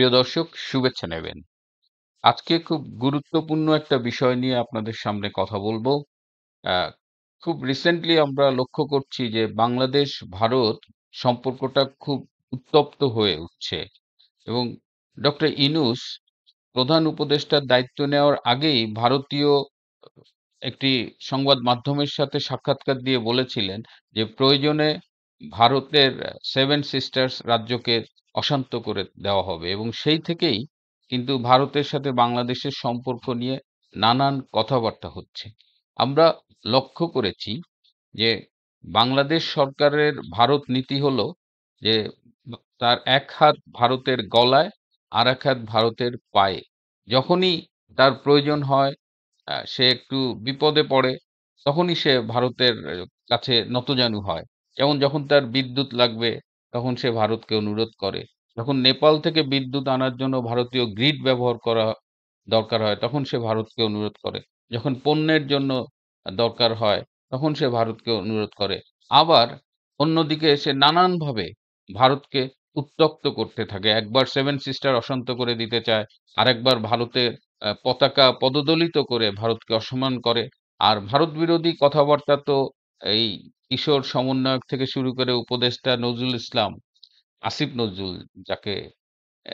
প্রিয় দর্শক, শুভেচ্ছা নেবেন। আজকে খুব গুরুত্বপূর্ণ একটা বিষয় নিয়ে আপনাদের সামনে কথা বলবো। আ খুব রিসেন্টলি আমরা লক্ষ্য করছি যে বাংলাদেশ ভারত সম্পর্কটা খুব উত্তপ্ত হয়ে উঠছে এবং ডক্টর ইউনূস প্রধান উপদেষ্টার দায়িত্ব নেওয়ার আগেই ভারতীয় একটি সংবাদ মাধ্যমের সাথে সাক্ষাৎকার দিয়ে বলেছিলেন যে প্রয়োজনে ভারতের সেভেন সিস্টার্স রাজ্যকে অশান্ত করে দেওয়া হবে এবং সেই থেকেই কিন্তু ভারতের সাথে বাংলাদেশের সম্পর্ক নিয়ে নানান কথাবার্তা হচ্ছে। আমরা লক্ষ্য করেছি যে বাংলাদেশ সরকারের ভারত নীতি হলো যে তার এক হাত ভারতের গলায় আর এক হাত ভারতের পায়ে। যখনই তার প্রয়োজন হয় সে একটু বিপদে পড়ে, তখনই সে ভারতের কাছে নতজানু হয়। যেমন যখন তার বিদ্যুৎ লাগবে, তখন সে ভারতকে অনুরোধ করে। যখন নেপাল থেকে বিদ্যুৎ আনার জন্য ভারতীয় গ্রিড ব্যবহার করা দরকার হয়, তখন সে ভারতকে অনুরোধ করে। যখন পণ্যের জন্য দরকার হয়, তখন সে ভারতকে অনুরোধ করে। আবার অন্যদিকে সে নানানভাবে ভারতকে উত্ত্যক্ত করতে থাকে। একবার সেভেন সিস্টার অশান্ত করে দিতে চায়, আরেকবার ভারতের পতাকা পদদলিত করে ভারতকে অসম্মান করে। আর ভারত বিরোধী কথাবার্তা তো এই কিশোর সমন্বয়ক থেকে শুরু করে উপদেষ্টা নজরুল ইসলাম, আসিফ নজরুল যাকে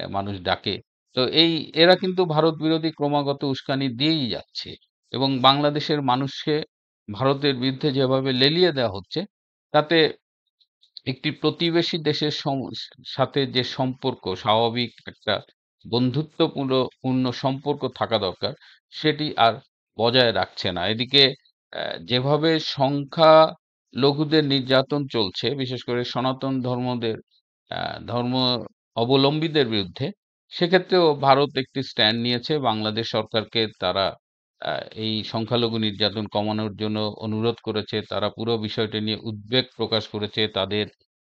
মানুষ ডাকে। তো এরা কিন্তু ভারত বিরোধী ক্রমাগত উস্কানি দিয়েই যাচ্ছে এবং বাংলাদেশের মানুষকে ভারতের বিরুদ্ধে যেভাবে লেলিয়ে দেওয়া হচ্ছে, তাতে একটি প্রতিবেশী দেশের সাথে যে সম্পর্ক স্বাভাবিক একটা বন্ধুত্বপূর্ণ সম্পর্ক থাকা দরকার, সেটি আর বজায় রাখছে না। এদিকে যেভাবে সংখ্যালঘুদের নির্যাতন চলছে, বিশেষ করে সনাতন ধর্ম অবলম্বীদের বিরুদ্ধে, সেক্ষেত্রেও ভারত একটি স্ট্যান্ড নিয়েছে। বাংলাদেশ সরকারকে তারা আ এই সংখ্যালঘু নির্যাতন কমানোর জন্য অনুরোধ করেছে। তারা পুরো বিষয়টি নিয়ে উদ্বেগ প্রকাশ করেছে।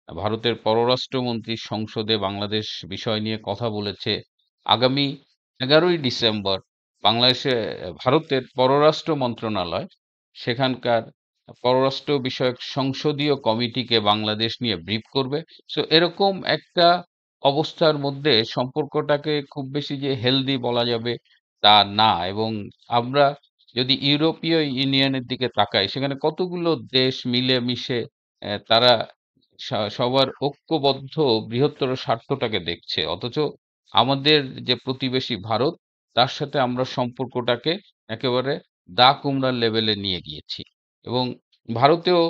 ভারতের পররাষ্ট্রমন্ত্রী সংসদে বাংলাদেশ বিষয় নিয়ে কথা বলেছে। আগামী ১১ই ডিসেম্বর বাংলাদেশে ভারতের পররাষ্ট্র মন্ত্রণালয় সেখানকার পররাষ্ট্র বিষয়ক সংসদীয় কমিটিকে বাংলাদেশ নিয়ে ব্রিফ করবে। সো এরকম একটা অবস্থার মধ্যে সম্পর্কটাকে খুব বেশি যে হেলদি বলা যাবে তা না এবং আমরা যদি ইউরোপীয় ইউনিয়নের দিকে তাকাই, সেখানে কতগুলো দেশ মিলেমিশে তারা সবার ঐক্যবদ্ধ বৃহত্তর স্বার্থটাকে দেখছে। অথচ আমাদের যে প্রতিবেশী ভারত, তার সাথে আমরা সম্পর্কটাকে একেবারে দা-কুমড়ার লেভেলে নিয়ে গিয়েছি। এবং ভারতেও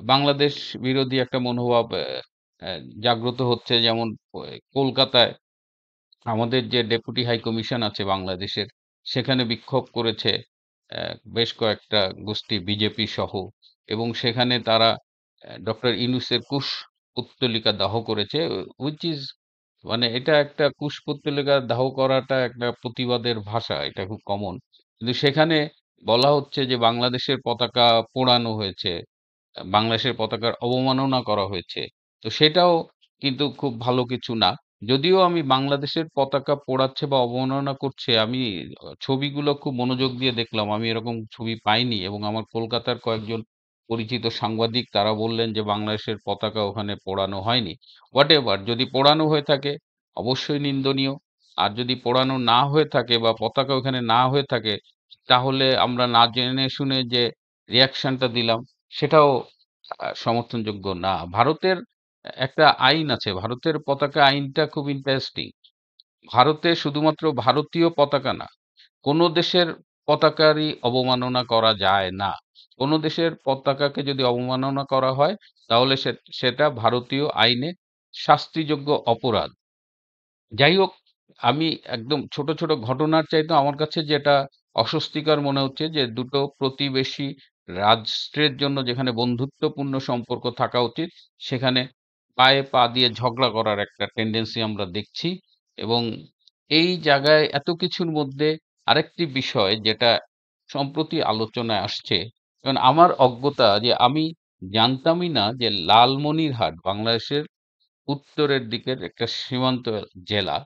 বাংলাদেশ বিরোধী একটা মনোভাব জাগ্রত হচ্ছে। যেমন কলকাতায় আমাদের যে ডেপুটি হাই কমিশন আছে বাংলাদেশের, সেখানে বিক্ষোভ করেছে বেশ কয়েকটা গোষ্ঠী বিজেপি সহ এবং সেখানে তারা ডক্টর ইউনূসের কুশপুত্তলিকা দাহ করেছে। which is মানে এটা একটা কুশপুত্তলিকা দাহ করাটা একটা প্রতিবাদের ভাষা। এটা খুব কমন। কিন্তু সেখানে বলা হচ্ছে যে বাংলাদেশের পতাকা পোড়ানো হয়েছে। বাংলাদেশের পতাকার অবমাননা করা হয়েছে। তো সেটাও কিন্তু খুব ভালো কিছু না। যদিও আমি বাংলাদেশের পতাকা পোড়াচ্ছে বা অবমাননা করছে, আমি ছবিগুলো খুব মনোযোগ দিয়ে দেখলাম। আমি এরকম ছবি পাইনি এবং আমার কলকাতার কয়েকজন পরিচিত সাংবাদিক তারা বললেন যে বাংলাদেশের পতাকা ওখানে পোড়ানো হয়নি। হোয়াটএভার যদি পোড়ানো হয়ে থাকে অবশ্যই নিন্দনীয়। আর যদি পোড়ানো না হয়ে থাকে বা পতাকা ওখানে না হয়ে থাকে, তাহলে আমরা না জেনে শুনে যে রিঅ্যাকশনটা দিলাম সেটাও সমর্থনযোগ্য না। ভারতের একটা আইন আছে। ভারতের পতাকা আইনটা খুব ইন্টারেস্টিং। ভারতে শুধুমাত্র ভারতীয় পতাকা না, কোন দেশের পতাকারই অবমাননা করা যায় না। কোন দেশের পতাকাকে যদি অবমাননা করা হয়, তাহলে সেটা ভারতীয় আইনে শাস্তিযোগ্য অপরাধ। যাই হোক, আমি একদম ছোট ঘটনার চাইতেও আমার কাছে যেটা অস্বস্তিকর মনে হচ্ছে যে, দুটো প্রতিবেশী রাষ্ট্রের জন্য যেখানে বন্ধুত্বপূর্ণ সম্পর্ক থাকা উচিত, সেখানে পায়ে পা দিয়ে ঝগড়া করার একটা টেনডেন্সি আমরা দেখছি এবং এই জায়গায় এত কিছুর মধ্যে আরেকটি বিষয় যেটা সম্প্রতি আলোচনায় আসছে, যেমন আমার অজ্ঞতা যে আমি জানতামই না যে লালমনিরহাট বাংলাদেশের উত্তরের দিকের একটা সীমান্ত জেলা।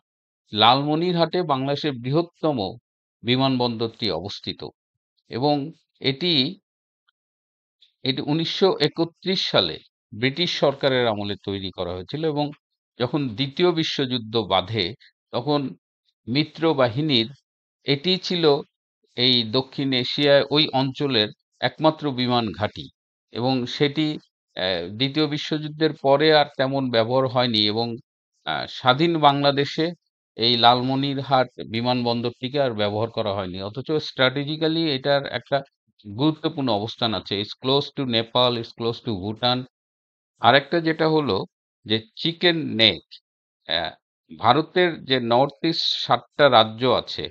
লালমনিরহাটে বাংলাদেশের বৃহত্তম বিমানবন্দরটি অবস্থিত এবং এটি এটি ১৯৩১ সালে ব্রিটিশ সরকারের আমলে তৈরি করা হয়েছিল এবং যখন ২য় বিশ্বযুদ্ধ বাধে, তখন মিত্র বাহিনীর এটিই ছিল এই দক্ষিণ এশিয়ায় ওই অঞ্চলের একমাত্র বিমান ঘাঁটি এবং সেটি ২য় বিশ্বযুদ্ধের পরে আর তেমন ব্যবহার হয়নি এবং স্বাধীন বাংলাদেশে এই লালমনিরহাট বিমানবন্দরটিকে আর ব্যবহার করা হয়নি। অথচ স্ট্র্যাটেজিক্যালি এটার একটা গুরুত্বপূর্ণ অবস্থান আছে। It's close two Nepal, it's close two Bhutan. আরেকটা যেটা হলো যে চিকেন নেক, অ্যা ভারতের যে নর্থ ইস্ট ৭ টা রাজ্য আছে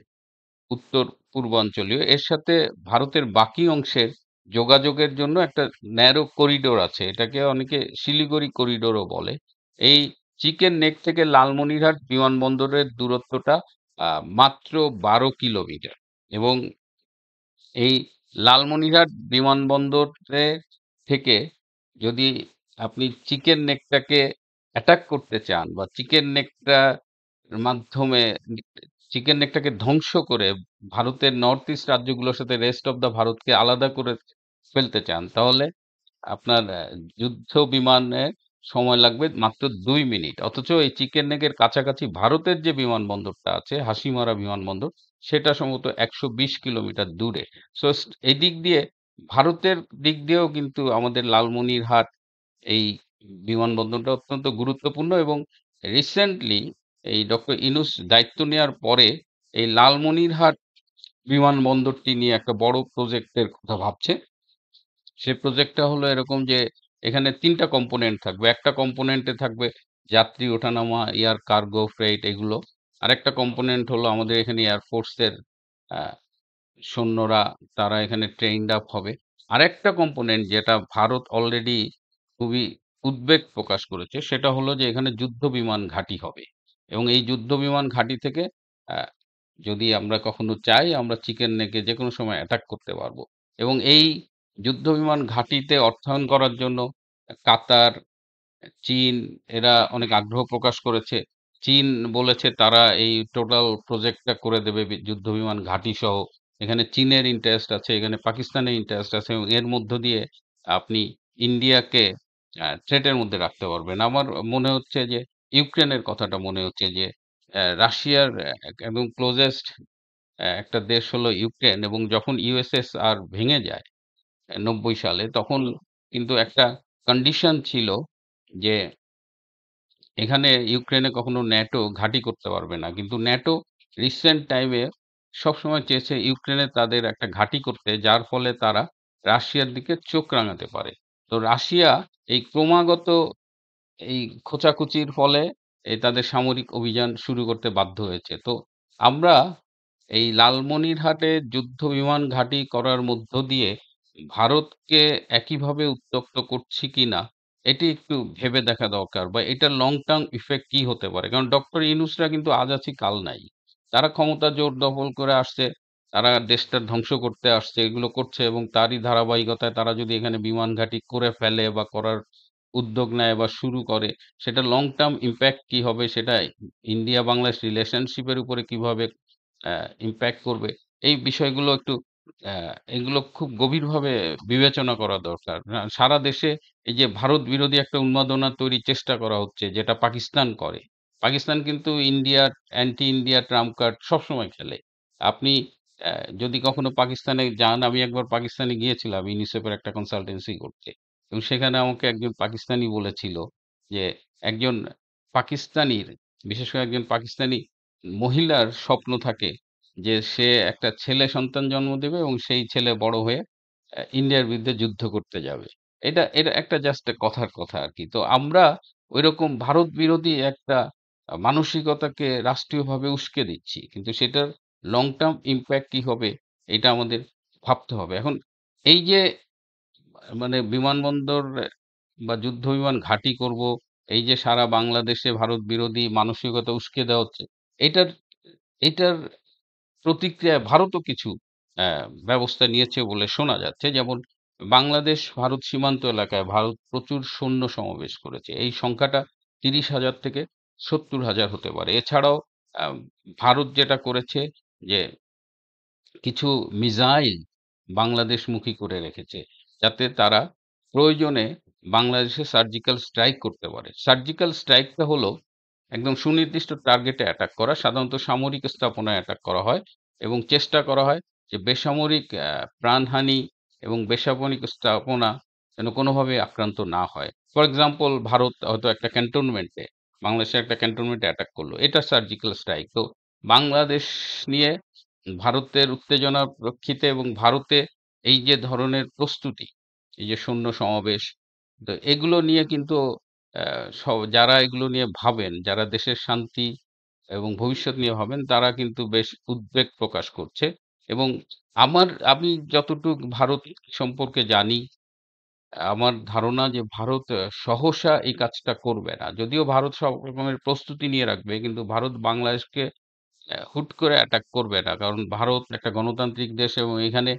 উত্তর পূর্বাঞ্চলীয়, এর সাথে ভারতের বাকি অংশের যোগাযোগের জন্য একটা ন্যারো করিডোর আছে। এটাকে অনেকে শিলিগুড়ি করিডোরও বলে। এই চিকেন নেক থেকে লালমনিরহাট বিমানবন্দরের দূরত্বটা মাত্র ১২ কিলোমিটার এবং এই লালমনিরহাট বিমানবন্দরে থেকে যদি আপনি চিকেন নেকটাকে অ্যাটাক করতে চান বা চিকেন নেকটার মাধ্যমে চিকেন নেকটাকে ধ্বংস করে ভারতের নর্থ ইস্ট রাজ্যগুলোর সাথে রেস্ট অফ দ্যা ভারতকে আলাদা করে ফেলতে চান, তাহলে আপনার যুদ্ধ বিমানের সময় লাগবে মাত্র ২ মিনিট। অথচ এই চিকেন নেকের কাছাকাছি ভারতের যে বিমানবন্দরটা আছে, হাসিমারা বিমানবন্দর, সেটা সম্ভবত ১২০ কিলোমিটার দূরে। সো এদিক দিয়ে ভারতের দিক দিয়েও কিন্তু আমাদের লালমনিরহাট এই বিমানবন্দরটা অত্যন্ত গুরুত্বপূর্ণ এবং রিসেন্টলি এই ডক্টর ইউনূস দায়িত্ব নেয়ার পরে এই লালমনিরহাট বিমানবন্দরটি নিয়ে একটা বড় প্রজেক্টের কথা ভাবছে। সে প্রজেক্টটা হলো এরকম যে এখানে ৩ টা কম্পোনেন্ট থাকবে। একটা কম্পোনেন্টে থাকবে যাত্রী ওঠানামা, এয়ার কার্গো, ফ্রেইট এগুলো। আরেকটা কম্পোনেন্ট হলো আমাদের এখানে এয়ার ফোর্সের আ সৈন্যরা তারা এখানে ট্রেইনড আপ হবে। আরেকটা কম্পোনেন্ট যেটা ভারত অলরেডি খুবই উদ্বেগ প্রকাশ করেছে সেটা হলো যে এখানে যুদ্ধ বিমান ঘাঁটি হবে। এবং এই যুদ্ধ বিমান ঘাঁটি থেকে আ যদি আমরা কখনো চাই আমরা চিকেন নেকে যেকোনো সময় অ্যাটাক করতে পারবো। এবং এই যুদ্ধ বিমান ঘাঁটিতে অর্থায়ন করার জন্য কাতার, চীন এরা অনেক আগ্রহ প্রকাশ করেছে। চীন বলেছে তারা এই টোটাল প্রজেক্টটা করে দেবে যুদ্ধ বিমান ঘাঁটিসহ। এখানে চীনের ইন্টারেস্ট আছে, এখানে পাকিস্তানের ইন্টারেস্ট আছে এবং এর মধ্য দিয়ে আপনি ইন্ডিয়াকে থ্রেট এর মধ্যে রাখতে পারবেন। আমার মনে হচ্ছে যে ইউক্রেনের কথাটা মনে হচ্ছে যে রাশিয়ার একদম ক্লোজেস্ট একটা দেশ হলো ইউক্রেন এবং যখন ইউএসএসআর ভেঙে যায় ৯০ সালে তখন কিন্তু একটা কন্ডিশন ছিল যে এখানে ইউক্রেনে কখনো ন্যাটো ঘাঁটি করতে পারবে না। কিন্তু ন্যাটো রিসেন্ট টাইমে সবসময় চেয়েছে ইউক্রেনে তাদের একটা ঘাঁটি করতে, যার ফলে তারা রাশিয়ার দিকে চোখ রাঙাতে পারে। তো রাশিয়া এই ক্রমাগত এই খোঁচাখুচির ফলে এই তাদের সামরিক অভিযান শুরু করতে বাধ্য হয়েছে। তো আমরা এই লালমনিরহাটে যুদ্ধ বিমান ঘাঁটি করার মধ্য দিয়ে ভারতকে একইভাবে উত্ত্যক্ত করছি কিনা এটি একটু ভেবে দেখা দরকার বা এটার লং টার্ম ইফেক্ট কি হতে পারে? কারণ ডক্টর ইউনূসরা কিন্তু আজ আছি কাল নাই। তারা ক্ষমতা জোর দখল করে আসছে, তারা দেশটা ধ্বংস করতে আসছে, এগুলো করছে এবং তারই ধারাবাহিকতায় তারা যদি এখানে বিমান ঘাঁটি করে ফেলে বা করার উদ্যোগ নেয় বা শুরু করে, সেটা লং টার্ম ইমপ্যাক্ট কি হবে সেটা ইন্ডিয়া বাংলাদেশ রিলেশনশিপ এর উপরে কিভাবে ইমপ্যাক্ট করবে, এই বিষয়গুলো একটু এগুলো খুব গভীরভাবে বিবেচনা করা দরকার। সারা দেশে এই যে ভারত বিরোধী একটা উন্মাদনা তৈরির চেষ্টা করা হচ্ছে যেটা পাকিস্তান করে। পাকিস্তান কিন্তু ইন্ডিয়ার অ্যান্টি ইন্ডিয়া ট্রাম্প কার্ড সবসময় খেলে। আপনি অ্যা যদি কখনো পাকিস্তানে যান, আমি একবার পাকিস্তানে গিয়েছিলাম ইউনিসেফের একটা কনসালটেন্সি করতে। এবং সেখানে আমাকে একজন পাকিস্তানি বলেছিল যে একজন পাকিস্তানির, বিশেষ করে একজন পাকিস্তানি মহিলার স্বপ্ন থাকে যে সে একটা ছেলে সন্তান জন্ম দেবে এবং সেই ছেলে বড় হয়ে ইন্ডিয়ার বিরুদ্ধে যুদ্ধ করতে যাবে। এটা একটা জাস্ট কথার কথা আরকি। তো আমরা ঐরকম ভারত বিরোধী একটা মানসিকতাকে রাষ্ট্রীয়ভাবে উস্কে দিচ্ছি। কিন্তু সেটার লং টার্ম ইমপ্যাক্ট কি হবে এটা আমাদের ভাবতে হবে। এখন এই যে মানে বিমানবন্দর বা যুদ্ধ বিমান ঘাঁটি করব, এই যে সারা বাংলাদেশে ভারত বিরোধী মানসিকতা উস্কে দেওয়া হচ্ছে, এটার এটার প্রতিক্রিয়ায় ভারতও কিছু অ্যা ব্যবস্থা নিয়েছে বলে শোনা যাচ্ছে। যেমন বাংলাদেশ ভারত সীমান্ত এলাকায় ভারত প্রচুর সৈন্য সমাবেশ করেছে। এই সংখ্যাটা ৩০,০০০ থেকে ৭০,০০০ হতে পারে। এছাড়াও আ ভারত যেটা করেছে যে কিছু মিসাইল বাংলাদেশমুখী করে রেখেছে। যাতে তারা প্রয়োজনে বাংলাদেশে সার্জিক্যাল স্ট্রাইক করতে পারে। সার্জিক্যাল স্ট্রাইকটা হলো একদম সুনির্দিষ্ট টার্গেটে অ্যাটাক করা। সাধারণত সামরিক স্থাপনায় অ্যাটাক করা হয় এবং চেষ্টা করা হয় যে বেসামরিক প্রাণহানি এবং বেসামরিক স্থাপনা যেন কোনোভাবে আক্রান্ত না হয়। ফর এক্সাম্পল ভারত হয়তো একটা ক্যান্টনমেন্টে, বাংলাদেশের একটা ক্যান্টনমেন্টে অ্যাটাক করল। এটা সার্জিক্যাল স্ট্রাইক। তো বাংলাদেশ নিয়ে ভারতের উত্তেজনার প্রেক্ষিতে এবং ভারতে এই যে ধরনের প্রস্তুতি, এই যে সৈন্য সমাবেশ, তো এগুলো নিয়ে কিন্তু যারা এগুলো নিয়ে ভাবেন, যারা দেশের শান্তি এবং ভবিষ্যৎ নিয়ে ভাবেন, তারা কিন্তু বেশ উদ্বেগ প্রকাশ করছে এবং আমি যতটুক ভারত সম্পর্কে জানি, আমার ধারণা যে ভারত সহসা এই কাজটা করবে না। যদিও ভারত সব রকমের প্রস্তুতি নিয়ে রাখবে, কিন্তু ভারত বাংলাদেশকে হুট করে অ্যাটাক করবে না। কারণ ভারত একটা গণতান্ত্রিক দেশ এবং এখানে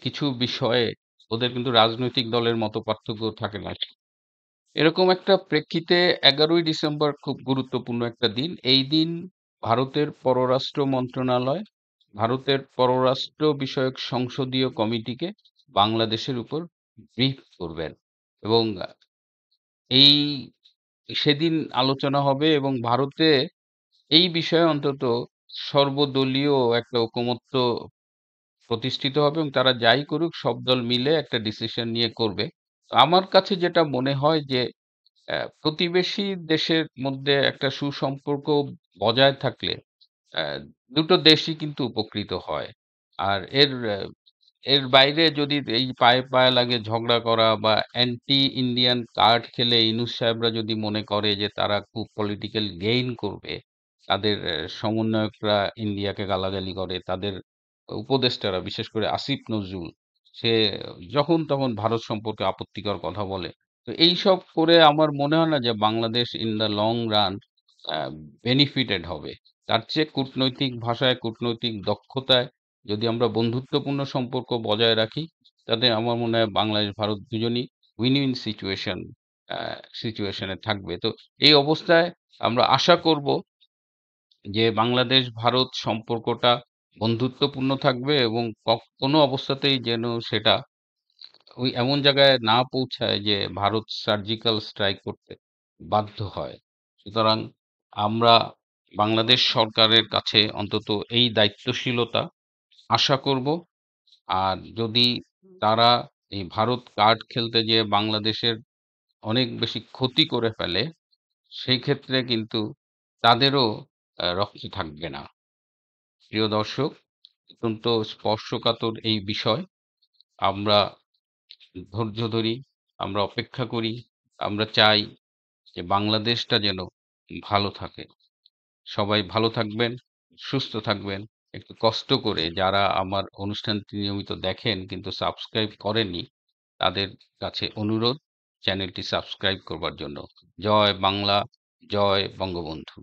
কিছু বিষয়ে ওদের কিন্তু রাজনৈতিক দলের মতপার্থক্য থাকে না। এরকম একটা প্রেক্ষিতে ১১ই ডিসেম্বর খুব গুরুত্বপূর্ণ একটা দিন। এই দিন ভারতের পররাষ্ট্র মন্ত্রণালয় ভারতের পররাষ্ট্র বিষয়ক সংসদীয় কমিটিকে বাংলাদেশের উপর ব্রিফ করবেন এবং এই সেদিন আলোচনা হবে এবং ভারতে এই বিষয়ে অন্তত সর্বদলীয় একটা ঐকমত্য প্রতিষ্ঠিত হবে এবং তারা যাই করুক সব দল মিলে একটা ডিসিশন নিয়ে করবে। আমার কাছে যেটা মনে হয় যে প্রতিবেশী দেশের মধ্যে একটা সুসম্পর্ক বজায় থাকলে অ্যা দুটো দেশই কিন্তু উপকৃত হয়। আর এর বাইরে যদি এই পায়ে, পায়ে লাগে ঝগড়া করা বা অ্যান্টি ইন্ডিয়ান কার্ড খেলে ইউনূস সাহেবরা যদি মনে করে যে তারা খুব পলিটিক্যাল গেইন করবে, তাদের সমন্বয়করা ইন্ডিয়াকে গালাগালি করে, তাদের উপদেষ্টারা বিশেষ করে আসিফ নজরুল, সে যখন তখন ভারত সম্পর্কে আপত্তিকর কথা বলে। তো এইসব করে আমার মনে হয় না যে Bangladesh in the long run a benefited হবে। তার চেয়ে কূটনৈতিক ভাষায়, কূটনৈতিক দক্ষতায় যদি আমরা বন্ধুত্বপূর্ণ সম্পর্ক বজায় রাখি, তাতে আমার মনে হয় বাংলাদেশ, ভারত দুজনই উইন-উইন সিচুয়েশন এ থাকবে। তো এই অবস্থায় আমরা আশা করব যে বাংলাদেশ ভারত সম্পর্কটা বন্ধুত্বপূর্ণ থাকবে এবং কোনো অবস্থাতেই যেন সেটা ওই এমন জায়গায় না পৌঁছায় যে ভারত সার্জিক্যাল স্ট্রাইক করতে বাধ্য হয়। সুতরাং আমরা বাংলাদেশ সরকারের কাছে অন্তত এই দায়িত্বশীলতা আশা করব। আর যদি তারা এই ভারত কার্ড খেলতে যেয়ে বাংলাদেশের অনেক বেশি ক্ষতি করে ফেলে, সেই ক্ষেত্রে কিন্তু তাদেরও রক্ষে থাকবে না। প্রিয় দর্শক, অত্যন্ত স্পর্শকাতর এই বিষয়। আমরা ধৈর্য ধরি, আমরা অপেক্ষা করি, আমরা চাই যে বাংলাদেশটা যেন ভালো থাকে। সবাই ভালো থাকবেন, সুস্থ থাকবেন। একটু কষ্ট করে যারা আমার অনুষ্ঠানটি নিয়মিত দেখেন কিন্তু সাবস্ক্রাইব করেননি, তাদের কাছে অনুরোধ চ্যানেলটি সাবস্ক্রাইব করবার জন্য। জয় বাংলা, জয় বঙ্গবন্ধু।